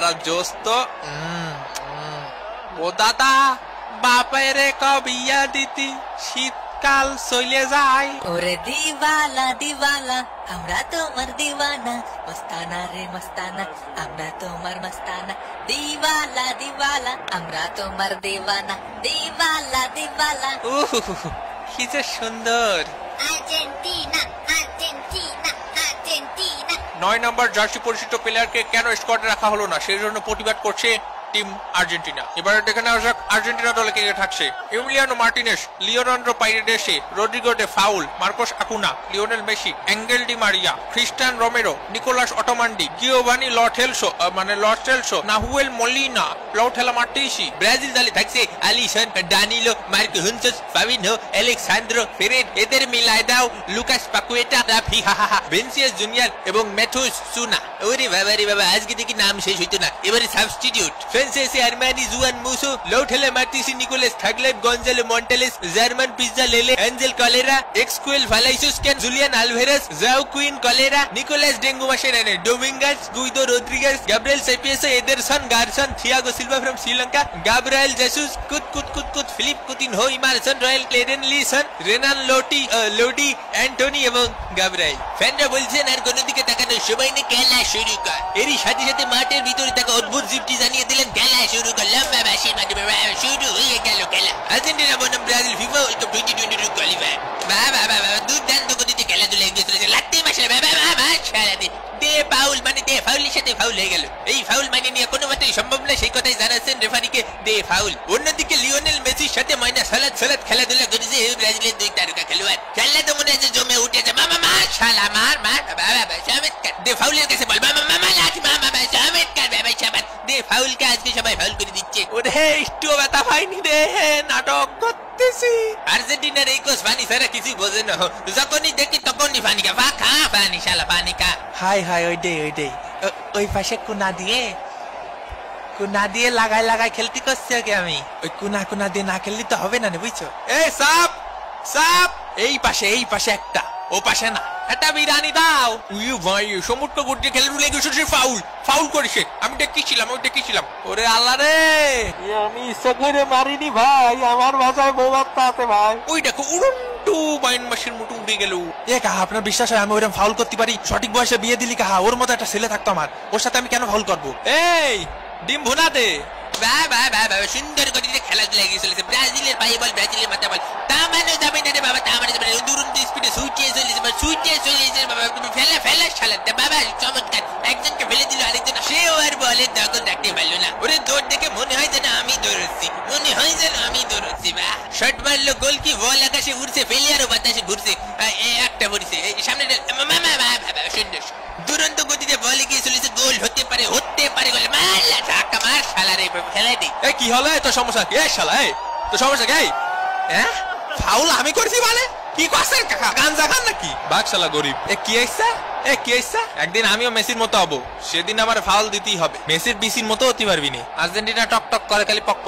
बड़ा जोश तो ও দাদা বাপের কবিয়া দিতি শীতকাল চলে যায় ওরে দিওয়ালা দিওয়ালা আমরা তোমার দিওয়ানা মস্তানা রে মস্তানা আমরা তোমার মস্তানা দিওয়ালা দিওয়ালা আমরা তোমার দিওয়ানা দিওয়ালা দিওয়ালা কি যে সুন্দর আর্জেন্টিনা আর্জেন্টিনা আর্জেন্টিনা 9 নম্বর জার্সি পরিচিত প্লেয়ারকে কেন স্কোয়াডে রাখা হলো না সেই জন্য প্রতিবাদ করছে টিম আর্জেন্টিনা। এবারে দেখে নেওয়া যাক আর্জেন্টিনা দলে কে কে থাকছে। Emiliano Martinez, Leonardo Paredes, Rodrigo De Paul, Marcos Acuna, Lionel Messi, Angel Di Maria, Cristian Romero, Nicolas Otamendi, Giovani Lo Celso, Nahuel Molina, Lautaro Martinez. Brazil দলে থাকছে Alisson, Danilo, Marquinhos, Fabinho, Alex Sandro ফেরেজ। এদের মিলায় দাও Lucas Paqueta, Raphinha, Vinicius Junior এবং Matheus Cunha. ওরে বাবা রে বাবা, আজকে দেখি নাম শেষ হইতো না। এবারে substitute Franco Armani, Juan Musso, Lautaro Martinez, Nicolas Tagliafico, Gonzalo Montiel, German Pezzella, Angel Correa, Exequiel Palacios কেন, Julian Alvarez, Joaquin Correa, Nicolas ডেঙ্গু Mascherano, Dominguez, Guido Rodriguez, Gabriel সেপিয়েসো, Ederson Gerson, Thiago Silva from Sri Lanka, Gabriel Jesus, কুত, Philippe Coutinho, Emerson Royal, ক্লেডেন লিসন, Renan Lodi, Antony এবং Gabriel. ফ্যানরা বলছেন আর কোনো দিকে তাকানো সবাই না খেলা শুরু কর। এরই সাথে সাথে মাঠের ভিতরে থাকা অদ্ভুত জিপটি জানিয়ে দিলেন খেলা শুরু কর। লম্বা বাসির মাধ্যমে শুরু হয়ে গেল খেলা। আর্জেন্টিনা বনাম Brazil FIFA world cup 2022 qualifier. বাবা দুর্দান্ত গতিতে খেলাধুলা এগিয়ে চলেছে। লাত্তি মাসলে বাবা সারাদিন দে ফাউল মানে দে ফাউলের সাথে ফাউল হয়ে গেল। এই ফাউল মানে নিয়ে কোনো মতেই সম্ভব না, সেই কথাই জানাচ্ছেন রেফারিকে দে ফাউল। অন্যদিকে লিওনেল মেসির সাথে ময়না সালাদ খেলাধুলা করেছে ব্রাজিলের দুই তারকা খেলোয়াড়। খেলা তো মনে হচ্ছে জমে উঠেছে। মামা শালা মার বাবা চমৎকার। দে ফাউলের কাছে বল মামা লাঠি মামা চমৎকার বাবা সাবান। দে ফাউলকে আজকে সবাই ফাউল করে দিচ্ছে। ওরে একটু ব্যথা পাইনি রে, নাটক করতেছি। আর্জেন্টিনার এই কোচ পানি ছাড়া কিছু বোঝে না, যখনই দেখি তখনই পানি খা পানি শালা পানি খা। হাই ওই পাশে কোনা দিয়ে লাগাই খেলতে করছি ওকে আমি। ওই কোনা দিয়ে না খেললে তো হবে না, বুঝছো? এই সাপ এই পাশে একটা, ও পাশে না। এটা বিরানি দাও। ভাই সমুদ্র গড়িয়ে খেলে রুলে গেছে, ফাউল করেছে। আমি দেখেছিলাম। ওরে আল্লাহ রে, আমি ইচ্ছা করে মারিনি ভাই, আমার ভাষায় বৌবাত্তা আছে ভাই। ওই দেখো উড়ন্টু বাইন মাসের মতো উড়ে গেল। কাহা আপনার বিশ্বাস হয় আমি ওরকম ফাউল করতে পারি? সঠিক বয়সে বিয়ে দিলি কাহা, ওর মতো একটা ছেলে থাকতো আমার, ওর সাথে আমি কেন ফাউল করবো? এই ডিম ভুনা দে। সুন্দর গতিতে খেলাধুলা এগিয়ে চলেছে। ব্রাজিলের পায়ে বল, ব্রাজিলের মাথা বল। তামানো যাবে না রে বাবা, তামানো যাবে না। দুরন্ত স্পিডে সুইটিয়ে চলেছে বাবা। ফেলা শালাতে বাবা চমৎকার। একজনকে ফেলে দিল, আরেকজন সেও আর বলে দখল রাখতে পারলো না। ওরে দৌড় দেখে মনে হয় যেন আমি দৌড়চ্ছি বা শট মারলো, গোল কি বল আকাশে উড়ছে, ফেলিয়ারও বাতাসে ঘুরছে। একটা পড়ছে সামনে সুন্দর দুরন্ত গতিতে বল এগিয়ে চলেছে। গোল হতে পারে গোল। মারলা ধাক্কা মার শালা রে, ফেলে দি। কি হলো তোর সমস্যা? শালা তোর সমস্যা কি? ফাউল আমি করছি মানে কি করছেন কাকা? গাঞ্জা খান নাকি? বাকশালা গরিব। কি আইসা একদিন আমিও মেসির মতো হবো, সেদিন আমার ফাউল দিতেই হবে। মেসির বিসির মতো হতে পারবি না। আর্জেন্টিনা টক করে খালি পক